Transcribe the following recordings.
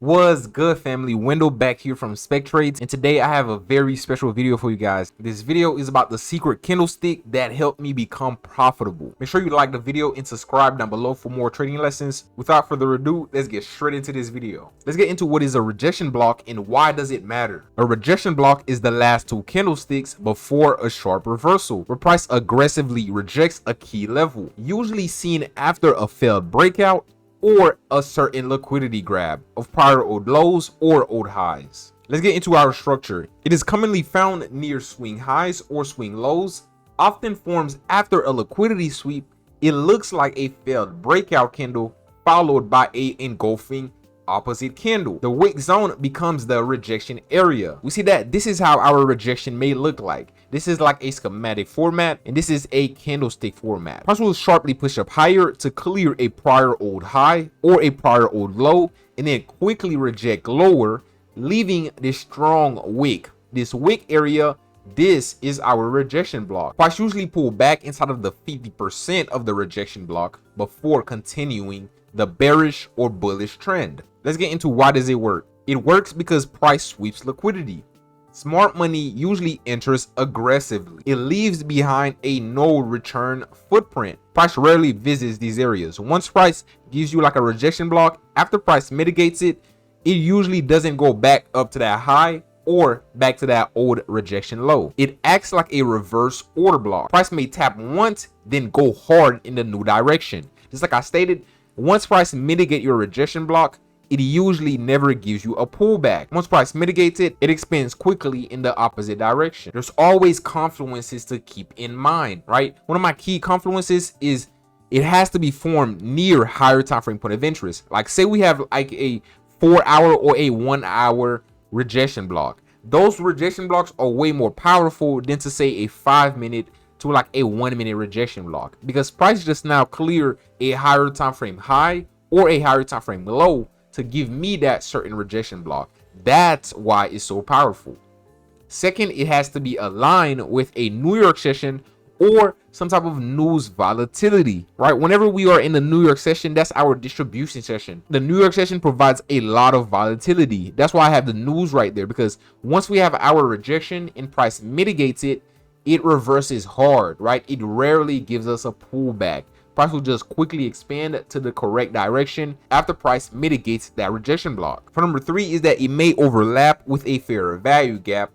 What's good, family? Wendell back here from Spektrades, and today I have a very special video for you guys. This video is about the secret candlestick that helped me become profitable. Make sure you like the video and subscribe down below for more trading lessons. Without further ado, let's get straight into this video. Let's get into what is a rejection block and why does it matter. A rejection block is the last two candlesticks before a sharp reversal, where price aggressively rejects a key level, usually seen after a failed breakout or a certain liquidity grab of prior old lows or old highs. Let's get into our structure. It is commonly found near swing highs or swing lows, often forms after a liquidity sweep. It looks like a failed breakout candle followed by a engulfing opposite candle. The wick zone becomes the rejection area. We see that this is how our rejection may look like. This is like a schematic format, and this is a candlestick format. Price will sharply push up higher to clear a prior old high or a prior old low, and then quickly reject lower, leaving this strong wick. This wick area, this is our rejection block. Price usually pull back inside of the 50% of the rejection block before continuing the bearish or bullish trend. Let's get into why does it work. It works because price sweeps liquidity. Smart money usually enters aggressively. It leaves behind a no return footprint. Price rarely visits these areas. Once price gives you like a rejection block, after price mitigates it, it usually doesn't go back up to that high or back to that old rejection low. It acts like a reverse order block. Price may tap once, then go hard in the new direction. Just like I stated, once price mitigate your rejection block, it usually never gives you a pullback. Once price mitigates it, it expands quickly in the opposite direction. There's always confluences to keep in mind, right? One of my key confluences is it has to be formed near higher time frame point of interest. Like say we have like a 4-hour or a 1-hour rejection block. Those rejection blocks are way more powerful than to say a 5-minute to like a 1-minute rejection block, because price just now clear a higher time frame high or a higher time frame low to give me that certain rejection block. That's why it's so powerful. Second, it has to be aligned with a New York session or some type of news volatility, right? Whenever we are in the New York session, that's our distribution session. The New York session provides a lot of volatility. That's why I have the news right there, because once we have our rejection and price mitigates it, it reverses hard, right? It rarely gives us a pullback. Price will just quickly expand to the correct direction after price mitigates that rejection block. For number 3 is that it may overlap with a fair value gap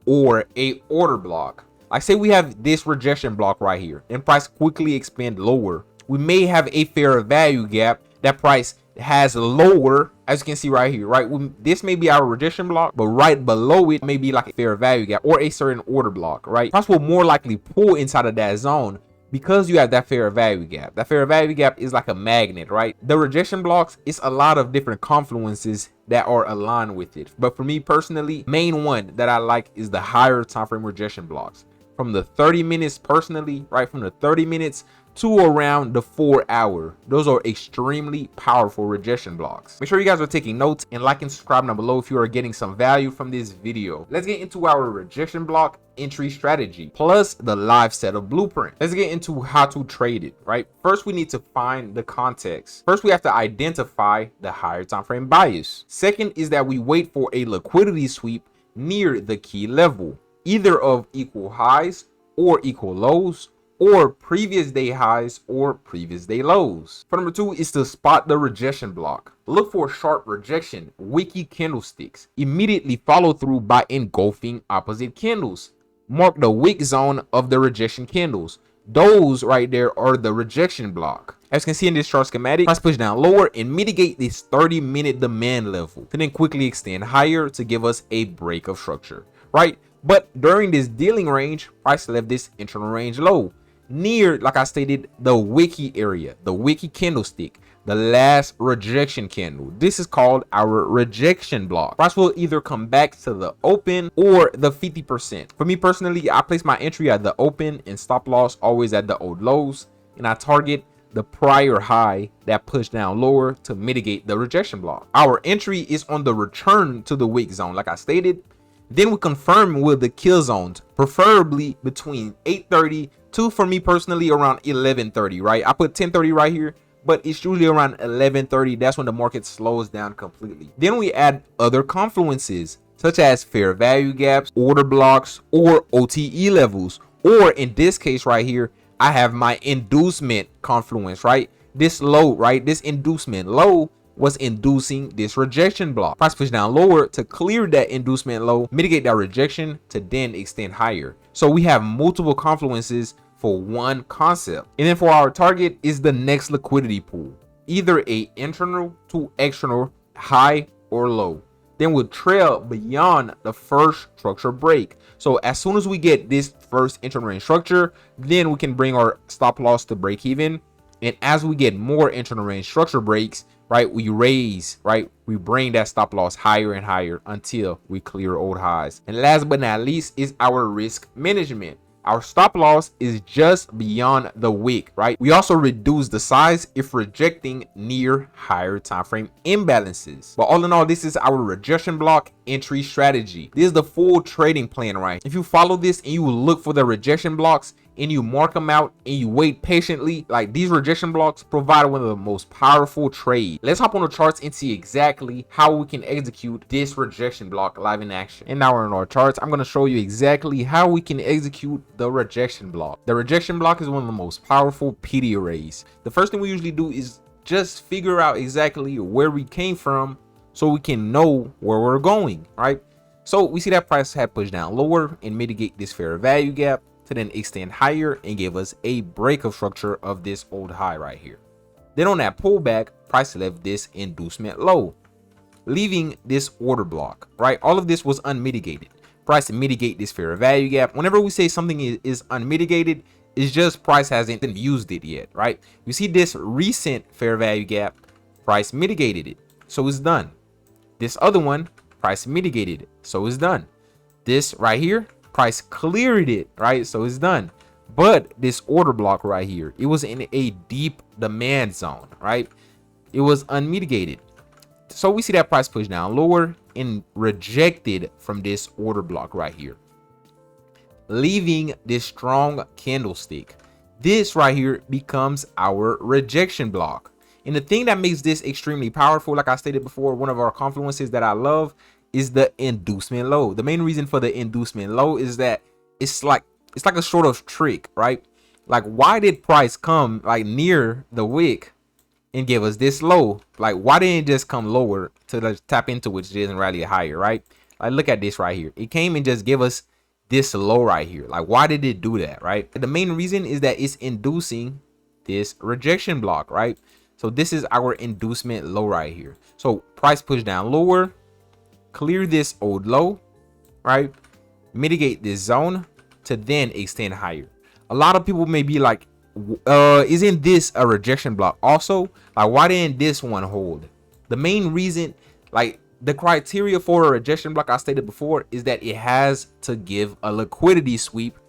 or a order block. Like say we have this rejection block right here and price quickly expand lower. We may have a fair value gap that price has lower, as you can see right here, right? This may be our rejection block, but right below it may be like a fair value gap or a certain order block, right? Price will more likely pull inside of that zone because you have that fair value gap. That fair value gap is like a magnet, right? The rejection blocks, it's a lot of different confluences that are aligned with it. But for me personally, main one that I like is the higher time frame rejection blocks. From the 30 minutes personally, right? From the 30 minutes to around the 4-hour. Those are extremely powerful rejection blocks. Make sure you guys are taking notes and like and subscribe down below if you are getting some value from this video. Let's get into our rejection block entry strategy plus the live setup blueprint. Let's get into how to trade it, right? First, we need to find the context. First, we have to identify the higher time frame bias. Second is that we wait for a liquidity sweep near the key level, either of equal highs or equal lows, or previous day highs or previous day lows. For number 2 is to spot the rejection block. Look for sharp rejection, wicky candlesticks. Immediately follow through by engulfing opposite candles. Mark the wick zone of the rejection candles. Those right there are the rejection block. As you can see in this chart schematic, price push down lower and mitigate this 30-minute demand level to then quickly extend higher to give us a break of structure, right? But during this dealing range, price left this internal range low near, like I stated, the wicky area, the wicky candlestick, the last rejection candle. This is called our rejection block. Price will either come back to the open or the 50%. For me personally, I place my entry at the open and stop loss always at the old lows, and I target the prior high that pushed down lower to mitigate the rejection block. Our entry is on the return to the wick zone, like I stated. Then we confirm with the kill zones, preferably between 8:30 to, for me personally, around 11:30, right? I put 10:30 right here, but it's usually around 11:30. That's when the market slows down completely. Then we add other confluences such as fair value gaps, order blocks, or OTE levels. Or in this case right here, I have my inducement confluence, right? This low, right? This inducement low was inducing this rejection block. Price push down lower to clear that inducement low, mitigate that rejection to then extend higher. So we have multiple confluences for one concept. And then for our target is the next liquidity pool, either a internal to external high or low. Then we'll trail beyond the first structure break. So as soon as we get this first internal range structure, then we can bring our stop loss to break even. And as we get more internal range structure breaks, right, we raise, right, we bring that stop loss higher and higher until we clear old highs. And last but not least is our risk management. Our stop loss is just beyond the wick, right? We also reduce the size if rejecting near higher time frame imbalances. But all in all, this is our rejection block entry strategy. This is the full trading plan, right? If you follow this and you look for the rejection blocks and you mark them out and you wait patiently, like these rejection blocks provide one of the most powerful trades. Let's hop on the charts and see exactly how we can execute this rejection block live in action. And now we're in our charts. I'm going to show you exactly how we can execute the rejection block. The rejection block is one of the most powerful PD arrays. The first thing we usually do is just figure out exactly where we came from so we can know where we're going, right? So we see that price had pushed down lower and mitigate this fair value gap to then extend higher and give us a breakup structure of this old high right here. Then on that pullback, price left this inducement low, leaving this order block, right? All of this was unmitigated. Price to mitigate this fair value gap. Whenever we say something is unmitigated, it's just price hasn't used it yet, right? You see this recent fair value gap, price mitigated it, so it's done. This other one, price mitigated it, so it's done. This right here, price cleared it, right? So it's done. But this order block right here, it was in a deep demand zone, right? It was unmitigated. So we see that price push down lower and rejected from this order block right here, leaving this strong candlestick. This right here becomes our rejection block. And the thing that makes this extremely powerful, like I stated before, one of our confluences that I love is the inducement low. The main reason for the inducement low is that it's like a sort of trick, right? Like, why did price come like near the wick and give us this low? Like, why didn't it just come lower to tap into which isn't rally higher, right? Like, look at this right here. It came and just give us this low right here. Like, why did it do that, right? The main reason is that it's inducing this rejection block, right? So this is our inducement low right here. So price push down lower, clear this old low, right? Mitigate this zone to then extend higher. A lot of people may be like, isn't this a rejection block also? Like, why didn't this one hold? The main reason, like the criteria for a rejection block I stated before, is that it has to give a liquidity sweep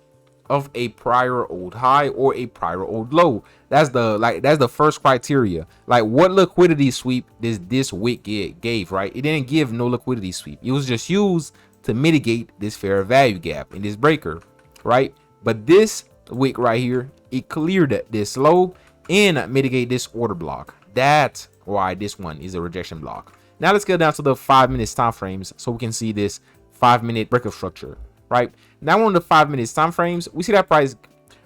of a prior old high or a prior old low. That's the first criteria. Like, what liquidity sweep did this wick gave, right? It didn't give no liquidity sweep. It was just used to mitigate this fair value gap in this breaker, right? But this wick right here, it cleared this low and mitigate this order block. That's why this one is a rejection block. Now let's get down to the 5 minutes time frames so we can see this 5-minute breakup structure, right? Now on the 5 minutes time frames, we see that price,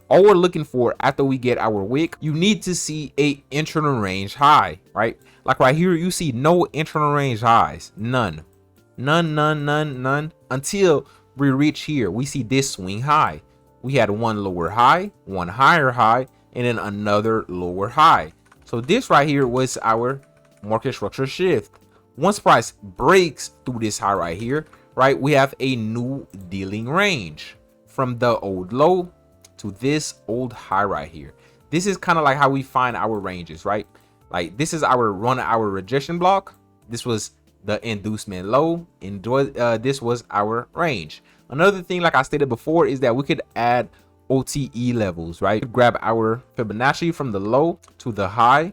all we're looking for after we get our wick, you need to see a internal range high, right? Like right here, you see no internal range highs, none until we reach here. We see this swing high. We had one lower high, one higher high, and then another lower high. So this right here was our market structure shift. Once price breaks through this high right here, right, we have a new dealing range from the old low to this old high right here. This is kind of like how we find our ranges, right? Like, this is our rejection block. This was the inducement low, and this was our range. Another thing, like I stated before, is that we could add OTE levels, right? Grab our Fibonacci from the low to the high,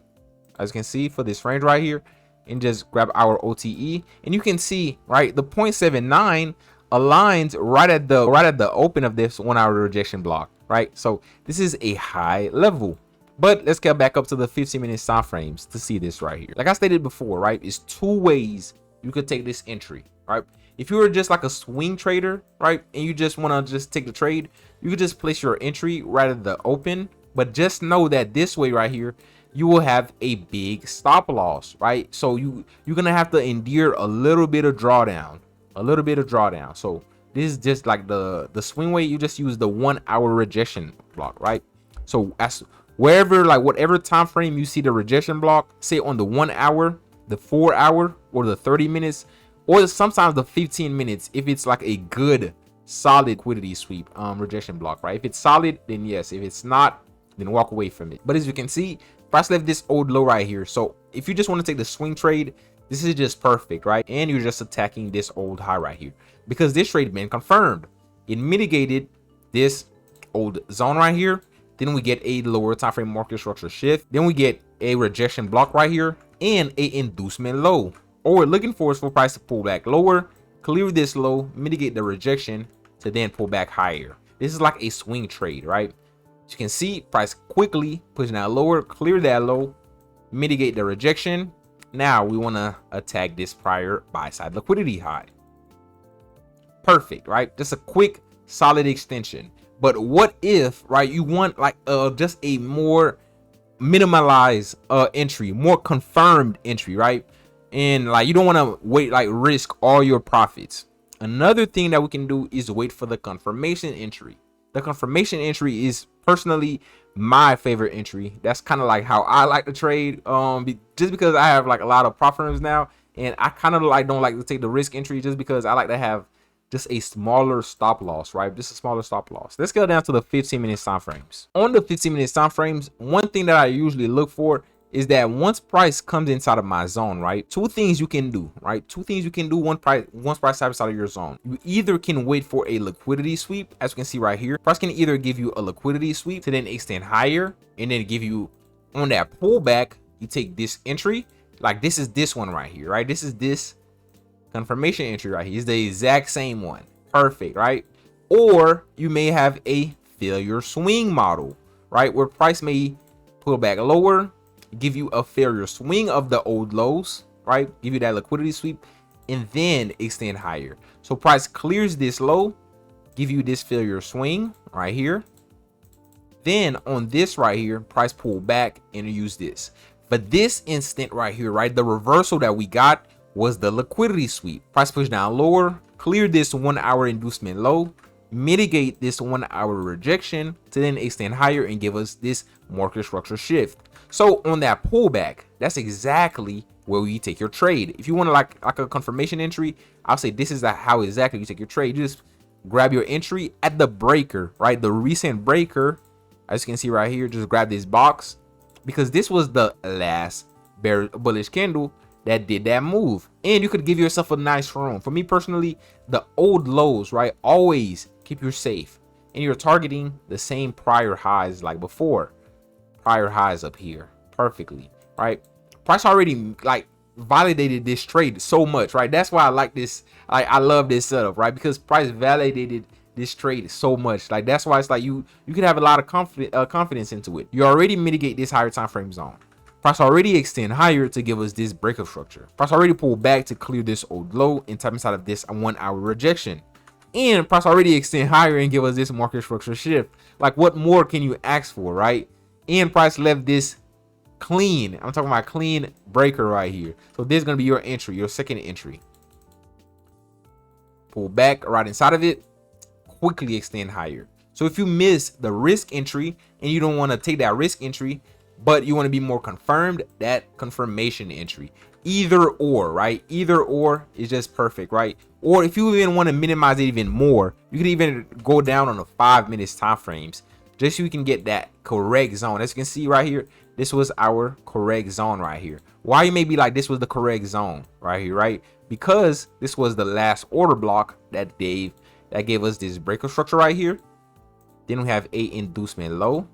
as you can see for this range right here, and just grab our OTE, and you can see, right, the 0.79 aligns right at the open of this 1 hour rejection block, right? So this is a high level. But let's get back up to the 15-minute time frames to see this right here. Like I stated before, right, it's two ways you could take this entry, right? If you were just like a swing trader, right, and you just want to just take the trade, you could just place your entry right at the open. But just know that this way right here, you will have a big stop loss, right? So you're gonna have to endure a little bit of drawdown, So this is just like the swing way. You just use the 1 hour rejection block, right? So as wherever, like whatever time frame you see the rejection block, say on the 1 hour, the 4 hour, or the 30 minutes, or sometimes the 15 minutes, if it's like a good solid liquidity sweep rejection block, right? If it's solid, then yes. If it's not, then walk away from it. But as you can see, price left this old low right here. So if you just want to take the swing trade, this is just perfect, right? And you're just attacking this old high right here because this trade been confirmed. It mitigated this old zone right here. Then we get a lower time frame market structure shift. Then we get a rejection block right here and a inducement low. All we're looking for is for price to pull back lower, clear this low, mitigate the rejection to then pull back higher. This is like a swing trade, right? As you can see, price quickly pushing out lower, clear that low, mitigate the rejection. Now we want to attack this prior buy side liquidity high. Perfect, right? Just a quick solid extension. But what if, right, you want like just a more minimalized entry, more confirmed entry, right? And like you don't want to wait, like risk all your profits. Another thing that we can do is wait for the confirmation entry. The confirmation entry is personally my favorite entry. That's kind of like how I like to trade, just because I have like a lot of profit rooms now, and I kind of like don't like to take the risk entry just because I like to have just a smaller stop loss, right? Just a smaller stop loss. Let's go down to the 15-minute time frames. On the 15-minute time frames, one thing that I usually look for is that once price comes inside of my zone, right? Two things you can do, right? Two things you can do once price steps outside of your zone. You either can wait for a liquidity sweep, as you can see right here. Price can either give you a liquidity sweep to then extend higher, and then give you on that pullback, you take this entry, like this is this one right here, right? This is this confirmation entry right here. It's the exact same one. Perfect, right? Or you may have a failure swing model, right? Where price may pull back lower, give you a failure swing of the old lows, right? Give you that liquidity sweep and then extend higher. So price clears this low, give you this failure swing right here. Then on this right here, price pull back and use this. But this instant right here, right? The reversal that we got was the liquidity sweep. Price push down lower, clear this 1 hour inducement low, mitigate this 1 hour rejection to then extend higher and give us this market structure shift. So on that pullback, that's exactly where you take your trade. If you want to like a confirmation entry, I'll say this is how exactly you take your trade. You just grab your entry at the breaker, right? The recent breaker, as you can see right here, just grab this box because this was the last bullish candle that did that move, and you could give yourself a nice room. For me personally, the old lows, right, always keep you safe, and you're targeting the same prior highs like before. Prior highs up here perfectly, right? Price already like validated this trade so much, right? That's why I like this. I love this setup, right? Because price validated this trade so much. Like that's why it's like you could have a lot of confidence into it. You already mitigate this higher time frame zone. Price already extend higher to give us this breakup structure. Price already pull back to clear this old low and tap inside of this 1 hour rejection. And price already extend higher and give us this market structure shift. Like what more can you ask for, right? And price left this clean. I'm talking about clean breaker right here. So this is going to be your entry, your second entry. Pull back right inside of it, quickly extend higher. So if you miss the risk entry and you don't want to take that risk entry, but you want to be more confirmed, that confirmation entry. Either or, right? Either or is just perfect, right? Or if you even want to minimize it even more, you could even go down on the 5 minutes time frames just so you can get that correct zone. As you can see right here, this was our correct zone right here. Why you may be like, this was the correct zone right here, right? Because this was the last order block that gave us this breaker structure right here. Then we have a inducement low.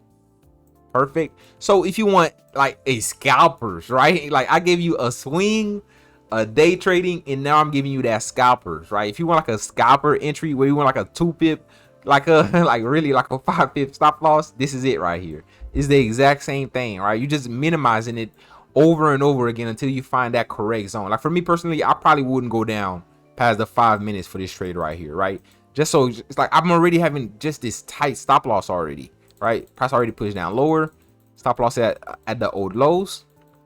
Perfect. So if you want like a scalpers, right? Like I gave you a swing, a day trading, and now I'm giving you that scalpers, right? If you want like a scalper entry where you want like a 2 pip, like a like really like a 5 pip stop loss, this is it right here. is the exact same thing, right? You just minimizing it over and over again until you find that correct zone. Like for me personally, I probably wouldn't go down past the 5 minutes for this trade right here, right? Just so it's like I'm already having just this tight stop loss already, right? Price already pushed down lower, stop loss at the old lows,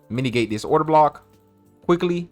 mitigate this order block quickly,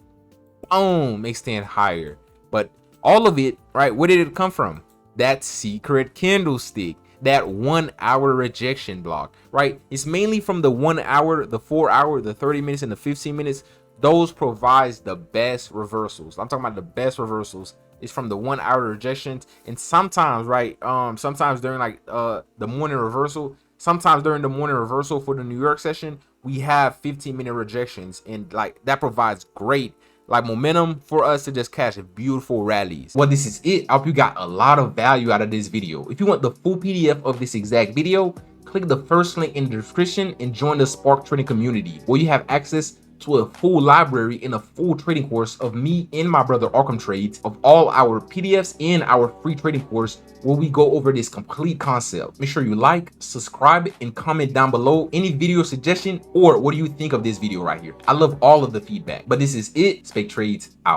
boom, extend higher. But all of it, right, where did it come from? That secret candlestick, that 1 hour rejection block, right? It's mainly from the 1 hour, the 4 hour, the 30 minutes, and the 15 minutes. Those provides the best reversals. I'm talking about the best reversals. It's from the 1 hour rejections, and sometimes, right, sometimes during like the morning reversal, sometimes during the morning reversal for the New York session, we have 15-minute rejections, and like that provides great like momentum for us to just catch beautiful rallies. Well, this is it. I hope you got a lot of value out of this video. If you want the full PDF of this exact video, click the first link in the description and join the Spark Trading community, where you have access to a full library and a full trading course of me and my brother Arkham Trades, of all our PDFs and our free trading course where we go over this complete concept. Make sure you like, subscribe, and comment down below any video suggestion or what do you think of this video right here. I love all of the feedback. But this is it. Spektrades out.